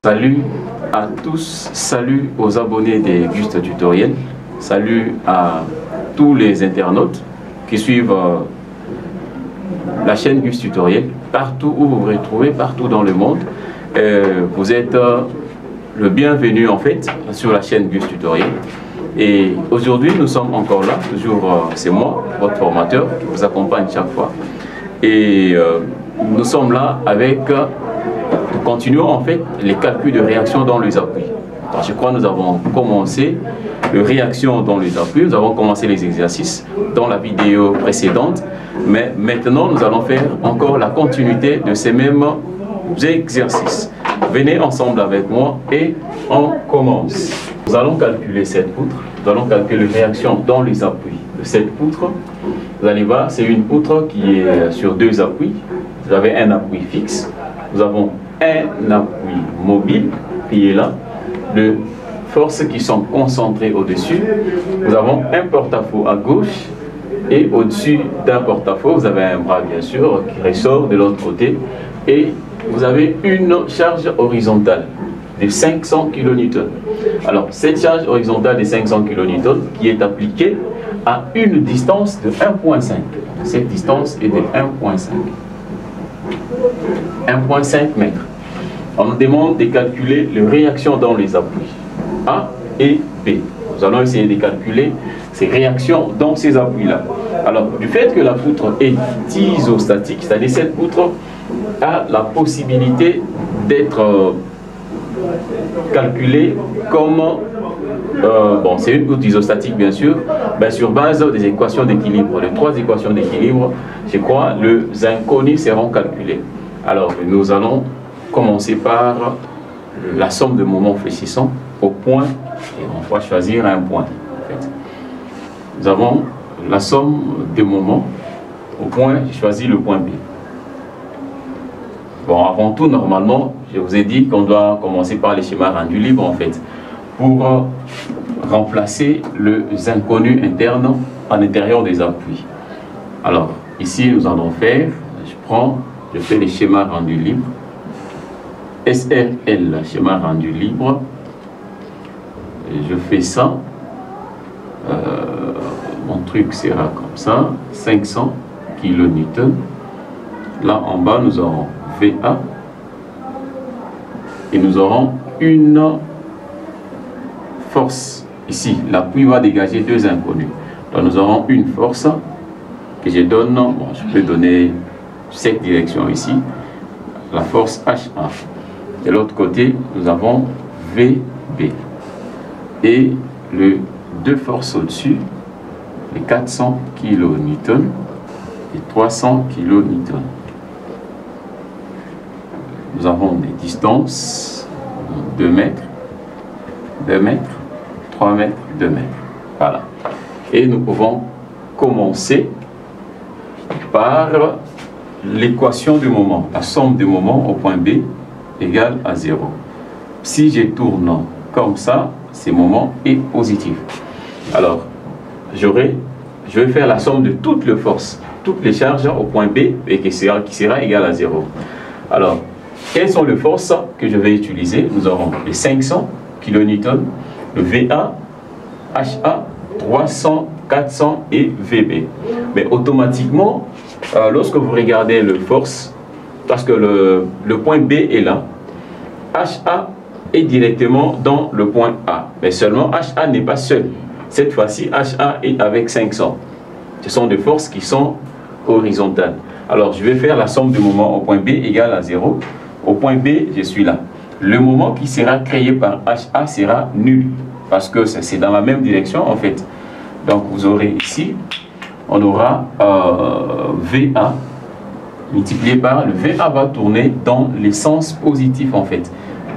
Salut à tous, salut aux abonnés des Gust Tutoriel, salut à tous les internautes qui suivent la chaîne Gust Tutoriel, partout où vous vous retrouvez, partout dans le monde. Vous êtes le bienvenu en fait sur la chaîne Gust Tutoriel. Et aujourd'hui nous sommes encore là, toujours c'est moi, votre formateur, qui vous accompagne chaque fois. Et nous sommes là avec... Nous continuons en fait les calculs de réaction dans les appuis. Alors, je crois que nous avons commencé les réactions dans les appuis, nous avons commencé les exercices dans la vidéo précédente, mais maintenant nous allons faire encore la continuité de ces mêmes exercices. Venez ensemble avec moi et on commence. Nous allons calculer cette poutre, nous allons calculer les réactions dans les appuis de cette poutre. Vous allez voir, c'est une poutre qui est sur deux appuis. Vous avez un appui fixe, nous avons un appui mobile qui est là, de forces qui sont concentrées au-dessus. Nous avons un porte-à-faux à gauche et au-dessus d'un porte-à-faux, vous avez un bras bien sûr qui ressort de l'autre côté et vous avez une charge horizontale de 500 kN. Alors cette charge horizontale de 500 kN qui est appliquée à une distance de 1,5. Cette distance est de 1,5. 1,5 m. On nous demande de calculer les réactions dans les appuis A et B. Nous allons essayer de calculer ces réactions dans ces appuis-là. Alors, du fait que la poutre est isostatique, c'est-à-dire cette poutre a la possibilité d'être calculée comme... bon, c'est une poutre isostatique bien sûr, mais sur base des équations d'équilibre, les trois équations d'équilibre, je crois, les inconnus seront calculés. Alors, nous allons commencer par la somme de moments fléchissants au point, et on va choisir un point. En fait. Nous avons la somme de moments au point, j'ai choisi le point B. Bon, avant tout, normalement, je vous ai dit qu'on doit commencer par les schémas rendus libres, en fait, pour remplacer les inconnus internes à l'intérieur des appuis. Alors, ici, nous allons faire, je fais les schémas rendus libres. SRL, schéma rendu libre. Et je fais ça. Mon truc sera comme ça. 500 kN. Là en bas, nous aurons VA. Et nous aurons une force. Ici, l'appui va dégager deux inconnus. Donc nous aurons une force que je donne. Bon, je peux donner cette direction ici. La force HA. De l'autre côté, nous avons VB. Et les deux forces au-dessus, les 400 kN et 300 kN. Nous avons des distances 2 mètres, 2 mètres, 3 mètres, 2 mètres. Voilà. Et nous pouvons commencer par l'équation du moment, la somme du moment au point B égale à 0. Si je tourne comme ça, ce moment est positif. Alors, je vais faire la somme de toutes les forces, toutes les charges au point B et qui sera égal à 0. Alors, quelles sont les forces que je vais utiliser? Nous aurons les 500 kN, le VA, HA, 300, 400 et VB. Mais automatiquement, lorsque vous regardez les forces, parce que le point B est là, HA est directement dans le point A. Mais seulement HA n'est pas seul. Cette fois-ci, HA est avec 500. Ce sont des forces qui sont horizontales. Alors, je vais faire la somme du moment au point B égale à 0. Au point B, je suis là. Le moment qui sera créé par HA sera nul. Parce que c'est dans la même direction, en fait. Donc, vous aurez ici, on aura VA multiplié par le VA va tourner dans le sens positif en fait.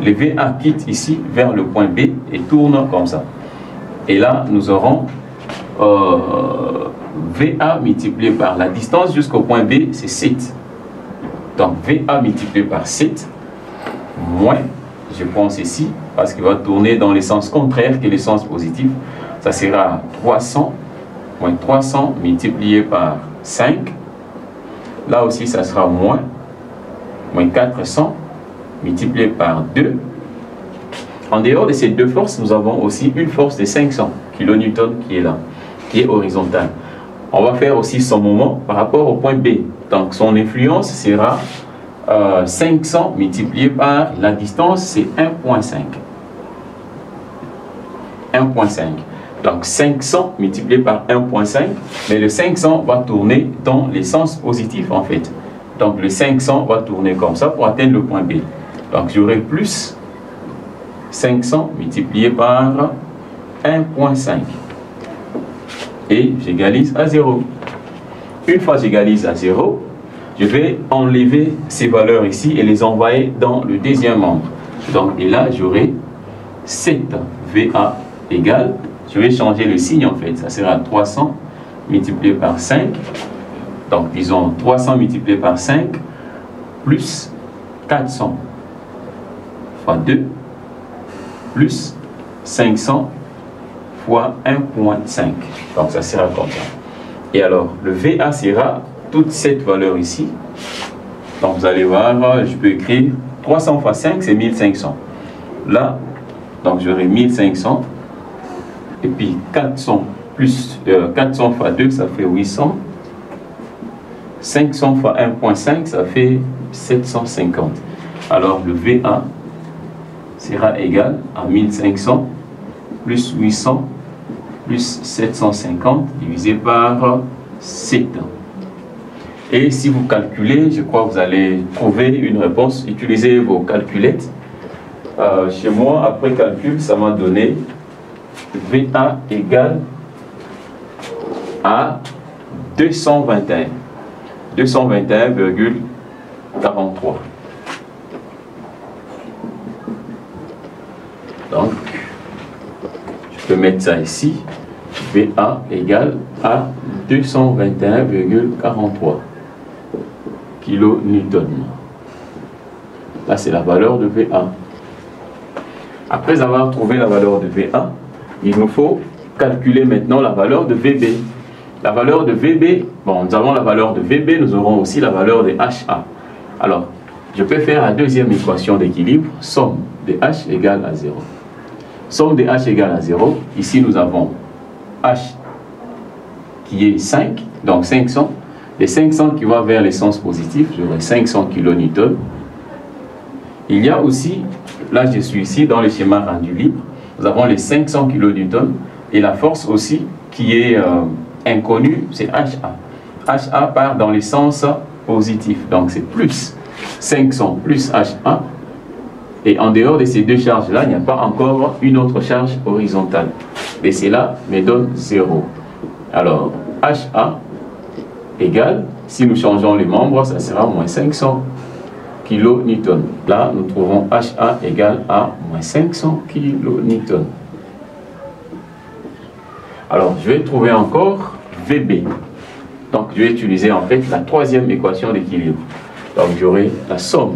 Le VA quitte ici vers le point B et tourne comme ça. Et là, nous aurons VA multiplié par la distance jusqu'au point B, c'est 7. Donc VA multiplié par 7 moins, je prends ceci parce qu'il va tourner dans le sens contraire que le sens positif. Ça sera 300 moins 300 multiplié par 5. Là aussi, ça sera moins 400 multiplié par 2 En dehors de ces deux forces, nous avons aussi une force de 500 kN qui est là, qui est horizontale. On va faire aussi son moment par rapport au point B. Donc son influence sera 500 multiplié par la distance, c'est 1,5. 1,5. Donc 500 multiplié par 1,5, mais le 500 va tourner dans les sens positifs en fait. Donc le 500 va tourner comme ça pour atteindre le point B. Donc j'aurai plus 500 multiplié par 1,5. Et j'égalise à 0. Une fois j'égalise à 0, je vais enlever ces valeurs ici et les envoyer dans le deuxième membre. Donc, et là, j'aurai 7VA égale, je vais changer le signe en fait, ça sera 300 multiplié par 5. Donc, disons 300 multiplié par 5 plus 400 fois 2 plus 500 fois 1,5. Donc, ça sera comme ça. Et alors, le VA sera toute cette valeur ici. Donc, vous allez voir, je peux écrire 300 fois 5, c'est 1500. Là, donc j'aurai 1500. Et puis 400 plus 400 fois 2, ça fait 800. 500 fois 1,5, ça fait 750. Alors, le VA sera égal à 1500 plus 800 plus 750 divisé par 7. Et si vous calculez, je crois que vous allez trouver une réponse. Utilisez vos calculettes. Chez moi, après calcul, ça m'a donné VA égale à 221. 221,43. Donc, je peux mettre ça ici. VA égale à 221,43 kN. Là, c'est la valeur de VA. Après avoir trouvé la valeur de VA, il nous faut calculer maintenant la valeur de VB. La valeur de VB, bon, nous avons la valeur de VB, nous aurons aussi la valeur de HA. Alors, je peux faire la deuxième équation d'équilibre, somme de H égale à 0. Somme de H égale à 0, ici nous avons H qui est 5, donc 500. Les 500 qui vont vers les sens positifs, j'aurai 500 kN. Il y a aussi, là je suis ici dans le schéma rendu libre, nous avons les 500 kN et la force aussi qui est inconnue, c'est HA. HA part dans les sens positifs, donc c'est plus 500 plus HA. Et en dehors de ces deux charges-là, il n'y a pas encore une autre charge horizontale. Et cela me donne 0. Alors, HA égale, si nous changeons les membres, ça sera moins 500 kN. Là, nous trouvons HA égale à moins 500 kN. Alors, je vais trouver encore VB. Donc, je vais utiliser en fait la troisième équation d'équilibre. Donc, j'aurai la somme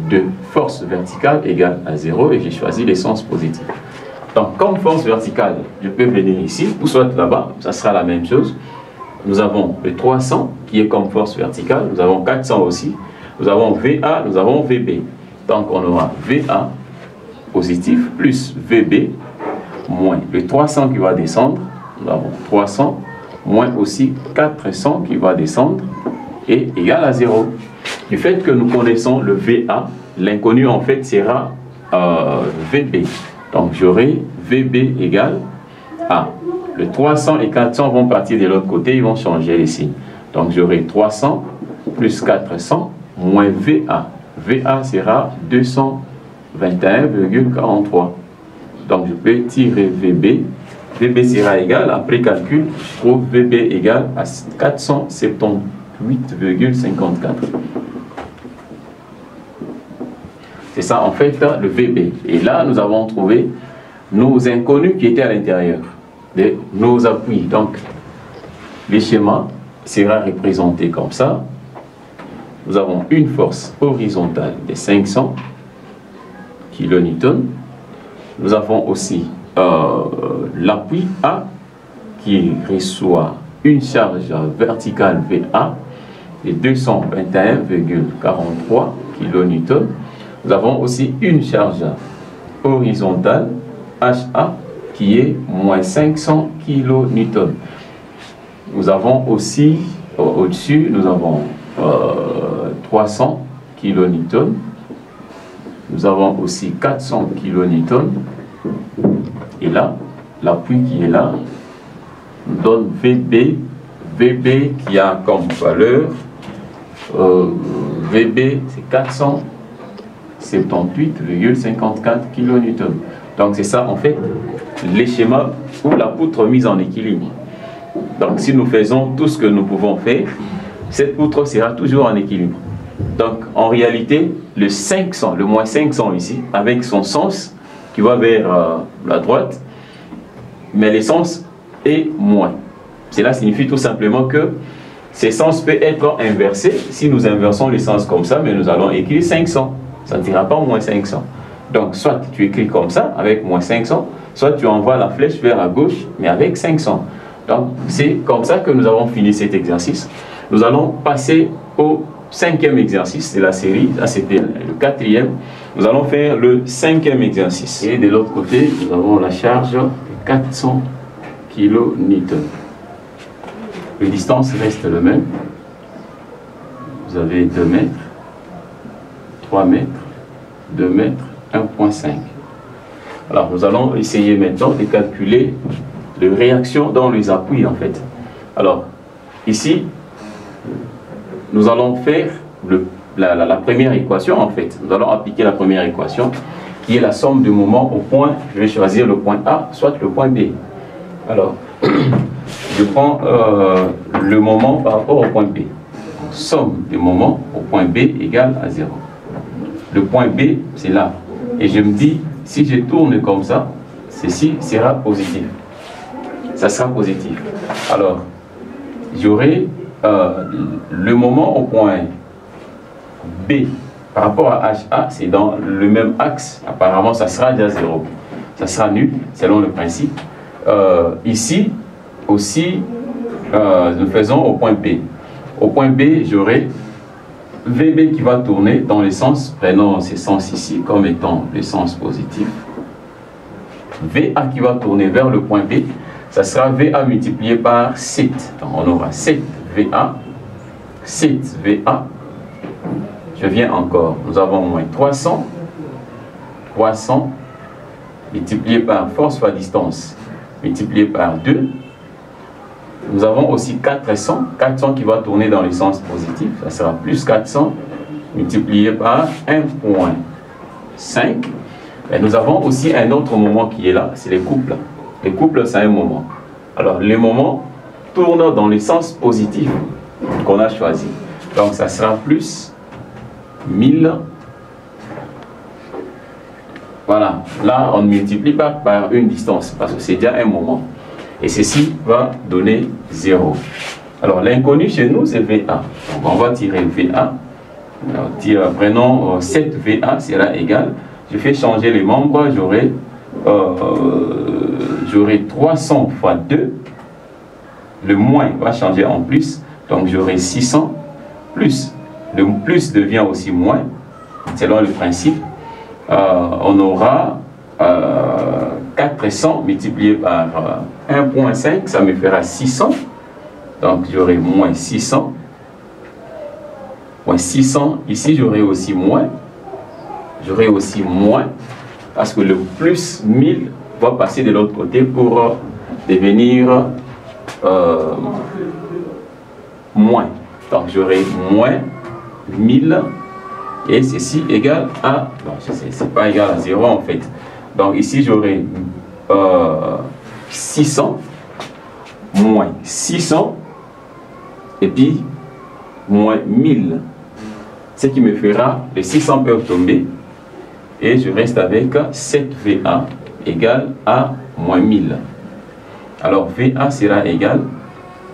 de force verticale égale à 0 et j'ai choisi les sens positifs. Donc, comme force verticale, je peux venir ici, ou soit là-bas, ça sera la même chose. Nous avons le 300 qui est comme force verticale, nous avons 400 aussi, nous avons VA, nous avons VB. Donc, on aura VA positif plus VB moins le 300 qui va descendre, nous avons 300 moins aussi 400 qui va descendre et égal à 0. Du fait que nous connaissons le VA, l'inconnu en fait sera VB. Donc j'aurai VB égale à, le 300 et 400 vont partir de l'autre côté, ils vont changer les signes. Donc j'aurai 300 plus 400 moins VA. VA sera 221,43. Donc je peux tirer VB. VB sera égal, après calcul, je trouve VB égal à 478,54. C'est ça en fait le VB. Et là, nous avons trouvé nos inconnus qui étaient à l'intérieur de nos appuis. Donc, le schéma sera représenté comme ça. Nous avons une force horizontale de 500 kN. Nous avons aussi l'appui A qui reçoit une charge verticale VA de 221,43 kN. Nous avons aussi une charge horizontale, HA, qui est moins 500 kN. Nous avons aussi, au-dessus, nous avons 300 kN. Nous avons aussi 400 kN. Et là, l'appui qui est là nous donne VB. VB qui a comme valeur, VB c'est 478,54 kN. Donc c'est ça en fait les schémas ou la poutre mise en équilibre. Donc si nous faisons tout ce que nous pouvons faire, cette poutre sera toujours en équilibre. Donc en réalité, le 500, le moins 500 ici, avec son sens qui va vers la droite, mais l'essence est moins. Cela signifie tout simplement que ces sens peuvent être inversés. Si nous inversons les sens comme ça, mais nous allons écrire 500. Ça ne dira pas moins 500. Donc soit tu écris comme ça, avec moins 500, soit tu envoies la flèche vers la gauche, mais avec 500. Donc c'est comme ça que nous avons fini cet exercice. Nous allons passer au 5e exercice de la série. Ça c'était le 4e. Nous allons faire le 5e exercice. Et de l'autre côté, nous avons la charge de 400 kN. Les distances restent le même. Vous avez 2 mètres, 3 mètres, 2 mètres, 1,5. Alors nous allons essayer maintenant de calculer les réactions dans les appuis en fait. Alors ici, nous allons faire la première équation en fait. Nous allons appliquer la première équation qui est la somme de moments au point. Je vais choisir le point A, soit le point B. Alors, je prends le moment par rapport au point B. Somme des moments au point B égale à 0. Le point B, c'est là. Et je me dis, si je tourne comme ça, ceci sera positif. Ça sera positif. Alors, j'aurai le moment au point B par rapport à HA, c'est dans le même axe. Apparemment, ça sera déjà 0. Ça sera nul, selon le principe. Ici, aussi, nous faisons au point B. Au point B, j'aurai VB qui va tourner dans le sens, prenons ces sens ici comme étant le sens positif. VA qui va tourner vers le point B, ça sera VA multiplié par 7. Donc on aura 7 VA, 7 VA. Je viens encore, nous avons moins 300 multiplié par force fois distance, multiplié par 2. Nous avons aussi 400 qui va tourner dans le sens positif, ça sera plus 400 multiplié par 1,5. Et nous avons aussi un autre moment qui est là, c'est les couples. Les couples, c'est un moment. Alors, les moments tournent dans le sens positif qu'on a choisi. Donc, ça sera plus 1000. Voilà, là, on ne multiplie pas par une distance parce que c'est déjà un moment. Et ceci va donner 0. Alors, l'inconnu chez nous, c'est VA. Donc, on va tirer VA. Alors, prenons 7 VA, sera égal. Je fais changer les membres, j'aurai 300 fois 2. Le moins va changer en plus. Donc, j'aurai 600 plus. Le plus devient aussi moins, selon le principe. On aura 400 multiplié par 1,5, ça me fera 600. Donc j'aurai moins 600. Moins 600, ici j'aurai aussi moins. J'aurai aussi moins, parce que le plus 1000 va passer de l'autre côté pour devenir moins. Donc j'aurai moins 1000. Et ceci égale à... Non, c'est pas égal à 0 en fait. Donc ici, j'aurai 600 moins 600 et puis moins 1000. Ce qui me fera, les 600 peuvent tomber et je reste avec 7VA égale à moins 1000. Alors VA sera égal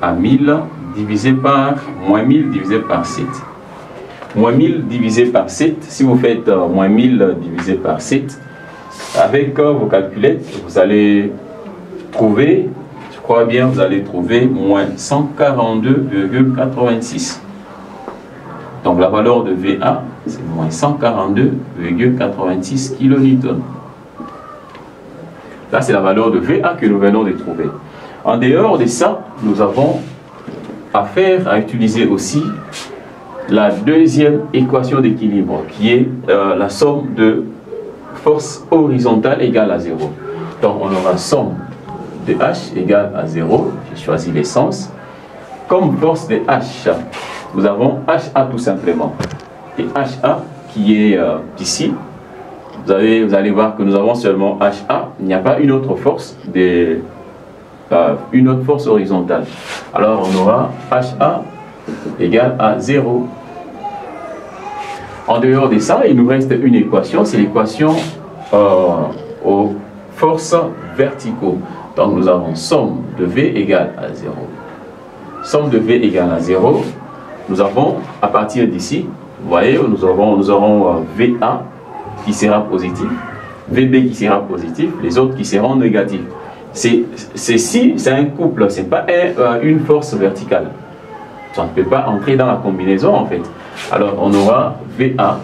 à 1000 divisé par moins 1000 divisé par 7. Moins 1000 divisé par 7, si vous faites moins 1000 divisé par 7, avec vos calculettes, vous allez trouver, je crois bien, vous allez trouver moins 142,86. Donc la valeur de VA, c'est moins 142,86 kN. Là, c'est la valeur de VA que nous venons de trouver. En dehors de ça, nous avons à utiliser aussi la deuxième équation d'équilibre, qui est la somme de force horizontale égale à 0. Donc, on aura somme de H égale à 0. J'ai choisi l'essence. Comme force de H, nous avons HA tout simplement. Et HA qui est ici, vous allez voir que nous avons seulement HA. Il n'y a pas une autre force horizontale. Alors on aura HA égale à 0. En dehors de ça, il nous reste une équation, c'est l'équation aux forces verticaux. Donc nous avons somme de V égale à 0. Somme de V égale à 0. Nous avons, à partir d'ici, vous voyez, nous aurons VA qui sera positif, VB qui sera positif, les autres qui seront négatifs. C'est un couple, ce n'est pas une force verticale. Ça ne peut pas entrer dans la combinaison en fait. Alors on aura VA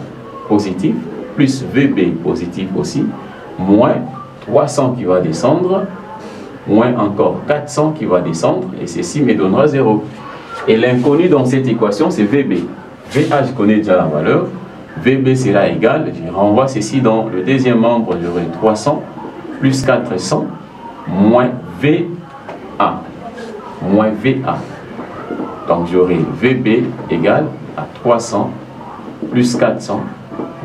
positif, plus VB positif aussi, moins 300 qui va descendre, moins encore 400 qui va descendre, et ceci me donnera 0. Et l'inconnu dans cette équation, c'est VB. VA, je connais déjà la valeur. VB sera égal, je renvoie ceci dans le deuxième membre, j'aurai 300 plus 400 moins VA. Moins VA. Donc j'aurai VB égale à 300 plus 400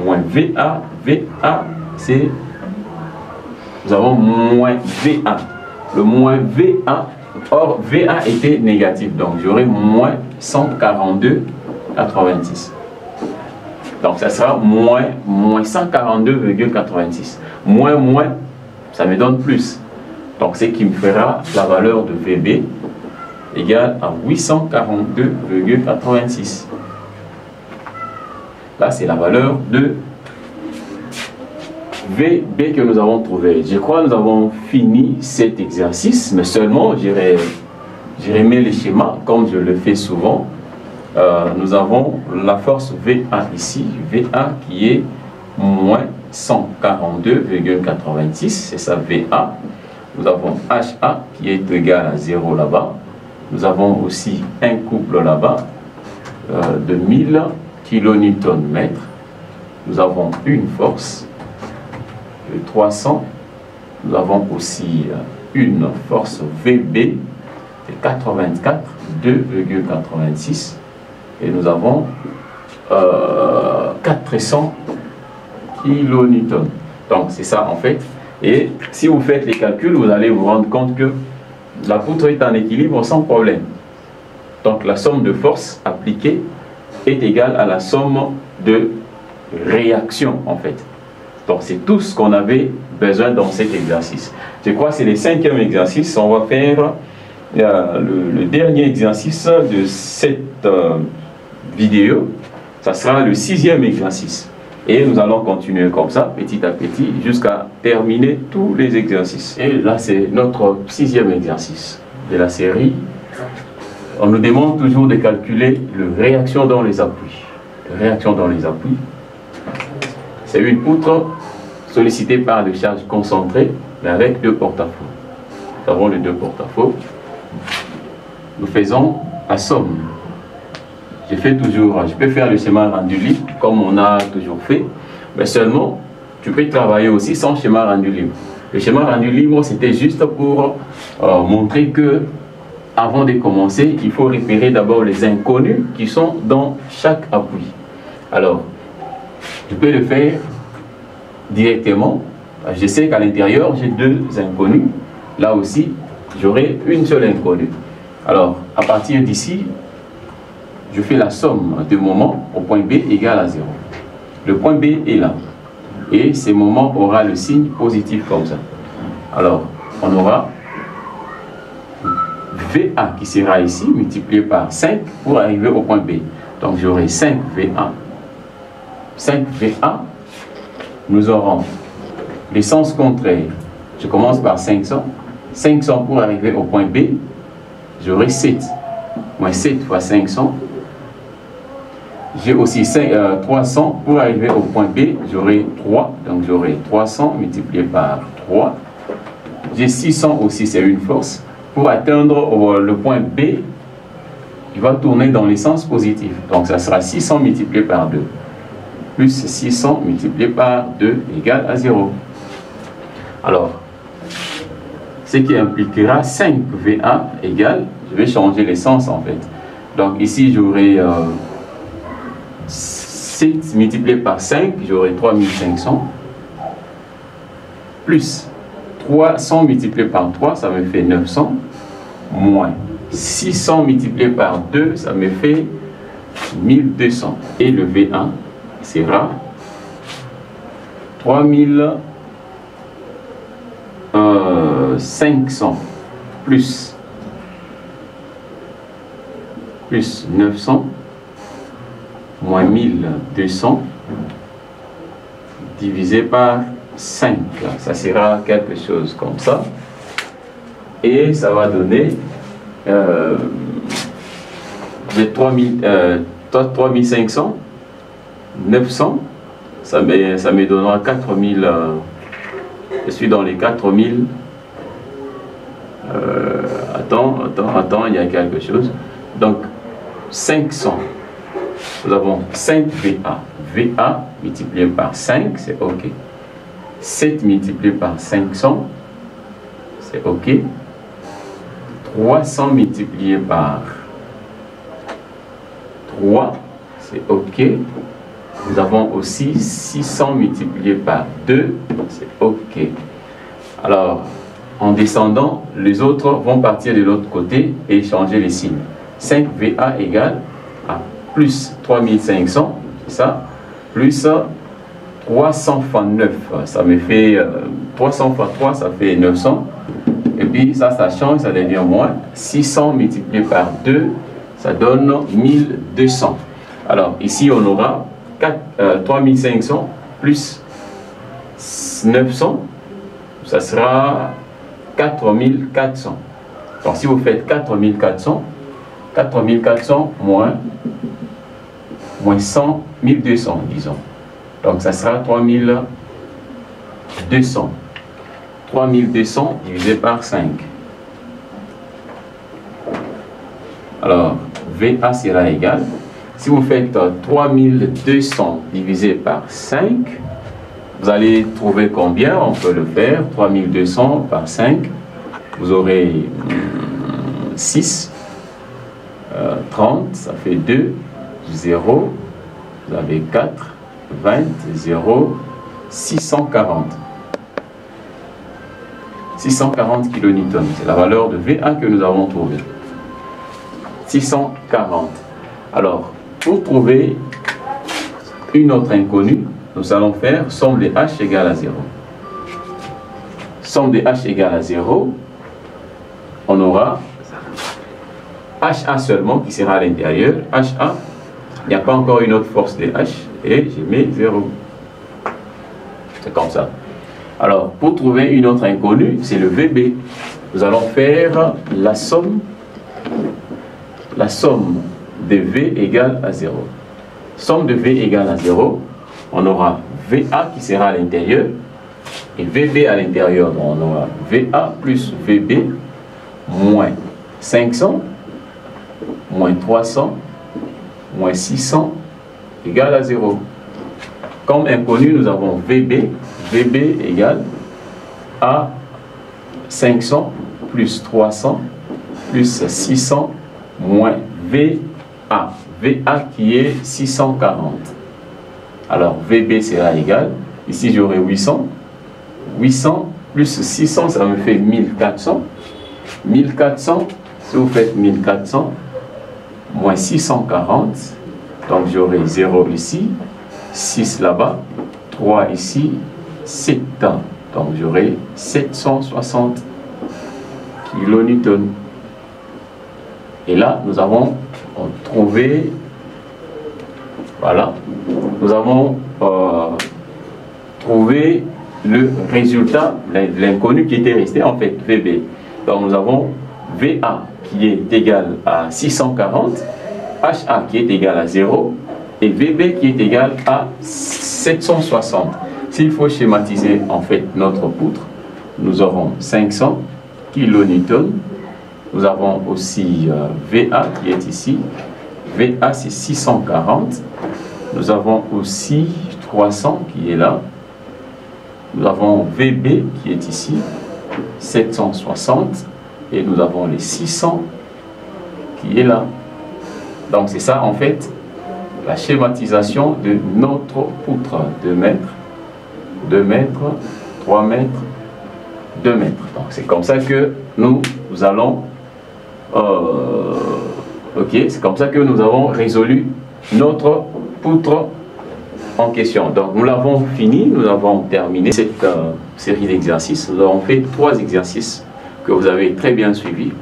moins VA. VA, c'est... Nous avons moins VA. Le moins VA, or VA était négatif, donc j'aurai moins 142,86. Donc ça sera moins 142,86. Moins, ça me donne plus. Donc ce qui me fera la valeur de VB égale à 842,86. Là, c'est la valeur de VB que nous avons trouvé. Je crois que nous avons fini cet exercice, mais seulement j'irai mettre les schémas comme je le fais souvent. Nous avons la force VA ici, VA qui est moins 142,86, c'est ça VA. Nous avons HA qui est égal à 0 là-bas. Nous avons aussi un couple là-bas de 1000 kN/m. Nous avons une force de 300. Nous avons aussi une force VB de 82,86. Et nous avons 400 kN. Donc c'est ça en fait. Et si vous faites les calculs, vous allez vous rendre compte que la poutre est en équilibre sans problème. Donc la somme de force appliquée est égale à la somme de réaction en fait. Donc c'est tout ce qu'on avait besoin dans cet exercice. Je crois que c'est le 5e exercice. On va faire le dernier exercice de cette vidéo. Ça sera le 6e exercice. Et nous allons continuer comme ça, petit à petit, jusqu'à terminer tous les exercices. Et là, c'est notre 6e exercice de la série. On nous demande toujours de calculer la réaction dans les appuis. Réaction dans les appuis. C'est une poutre sollicitée par des charges concentrées, mais avec 2 porte-à-faux. Nous avons les 2 porte-à-faux. Nous faisons la somme. Je peux faire le schéma rendu libre comme on a toujours fait, mais seulement tu peux travailler aussi sans schéma rendu libre. Le schéma rendu libre, c'était juste pour montrer que avant de commencer, il faut repérer d'abord les inconnus qui sont dans chaque appui. Alors, je peux le faire directement. Je sais qu'à l'intérieur, j'ai 2 inconnus. Là aussi, j'aurai une seule inconnue. Alors, à partir d'ici, je fais la somme de moments au point B égale à 0. Le point B est là. Et ce moment aura le signe positif comme ça. Alors, on aura VA qui sera ici multiplié par 5 pour arriver au point B. Donc, j'aurai 5 VA. 5 VA. Nous aurons les sens contraires. Je commence par 500. 500 pour arriver au point B. J'aurai 7. Moins 7 fois 500. J'ai aussi 300 pour arriver au point B, j'aurai 3, donc j'aurai 300 multiplié par 3 j'ai 600 aussi, c'est une force. Pour atteindre le point B, il va tourner dans les sens positifs. Donc ça sera 600 multiplié par 2. Plus 600 multiplié par 2 égale à 0. Alors, ce qui impliquera 5VA égale, je vais changer les sens en fait. Donc ici j'aurai 7 multiplié par 5, j'aurai 3500. Plus 300 multiplié par 3, ça me fait 900. Moins 600 multiplié par 2, ça me fait 1200. Et le V1 sera 3500 plus 900 moins 1200 divisé par 5. Ça sera quelque chose comme ça. Et ça va donner 3500, 900, ça me donnera 4000, je suis dans les 4000, attends, il y a quelque chose, donc 500, nous avons 5 VA, VA multiplié par 5, c'est OK, 7 multiplié par 500, c'est OK, 300 multiplié par 3, c'est OK. Nous avons aussi 600 multiplié par 2, c'est OK. Alors, en descendant, les autres vont partir de l'autre côté et changer les signes. 5VA égale à plus 3500, c'est ça, plus 300 fois 9, ça me fait 300 fois 3, ça fait 900. Et puis ça change, ça devient moins. 600 multiplié par 2, ça donne 1200. Alors ici on aura 3500 plus 900, ça sera 4400. Donc si vous faites 4400, 4400 moins 100, 1200 disons. Donc ça sera 3200. 3200 divisé par 5. Alors, VA sera égal. Si vous faites 3200 divisé par 5, vous allez trouver combien? On peut le faire. 3200 par 5, vous aurez 6. 30, ça fait 2. 0. Vous avez 4. 20. 0. 640. 640 kN, c'est la valeur de VA que nous avons trouvée. 640. Alors, pour trouver une autre inconnue, nous allons faire somme de H égale à 0. Somme de H égale à 0, on aura HA seulement qui sera à l'intérieur. HA, il n'y a pas encore une autre force de H, et je mets 0. C'est comme ça. Alors, pour trouver une autre inconnue, c'est le VB. Nous allons faire la somme de V égale à 0. Somme de V égale à 0, on aura VA qui sera à l'intérieur et VB à l'intérieur. Donc on aura VA plus VB moins 500, moins 300, moins 600 égale à 0. Comme inconnu, nous avons VB. VB égale à 500 plus 300 plus 600 moins VA. VA qui est 640. Alors VB sera égal. Ici j'aurai 800. 800 plus 600, ça me fait 1400. 1400, si vous faites 1400 moins 640, donc j'aurai 0 ici, 6 là-bas, 3 ici, 7 ans. Donc j'aurai 760 kN. Et là, nous avons trouvé, voilà, nous avons trouvé le résultat, l'inconnu qui était resté en fait, VB. Donc nous avons VA qui est égal à 640, HA qui est égal à 0 et VB qui est égal à 760. S'il faut schématiser en fait notre poutre, nous aurons 500 kilonewtons. Nous avons aussi VA qui est ici. VA c'est 640. Nous avons aussi 300 qui est là. Nous avons VB qui est ici, 760. Et nous avons les 600 qui est là. Donc c'est ça en fait la schématisation de notre poutre. 2 mètres, 2 mètres, 3 mètres, 2 mètres. Donc c'est comme ça que nous allons... ok, c'est comme ça que nous avons résolu notre poutre en question. Donc nous l'avons fini, nous avons terminé cette série d'exercices. Nous avons fait 3 exercices que vous avez très bien suivis.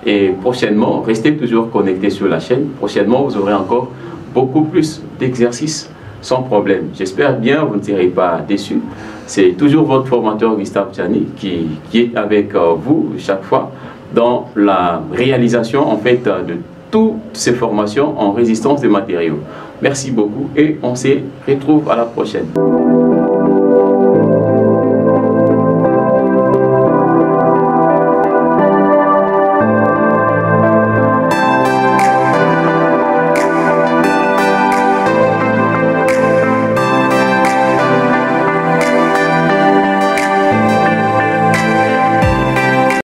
Et prochainement, restez toujours connectés sur la chaîne. Prochainement, vous aurez encore beaucoup plus d'exercices sans problème. J'espère bien, vous ne serez pas déçus. C'est toujours votre formateur Gustave Tchani qui est avec vous chaque fois dans la réalisation en fait de toutes ces formations en résistance des matériaux. Merci beaucoup et on se retrouve à la prochaine.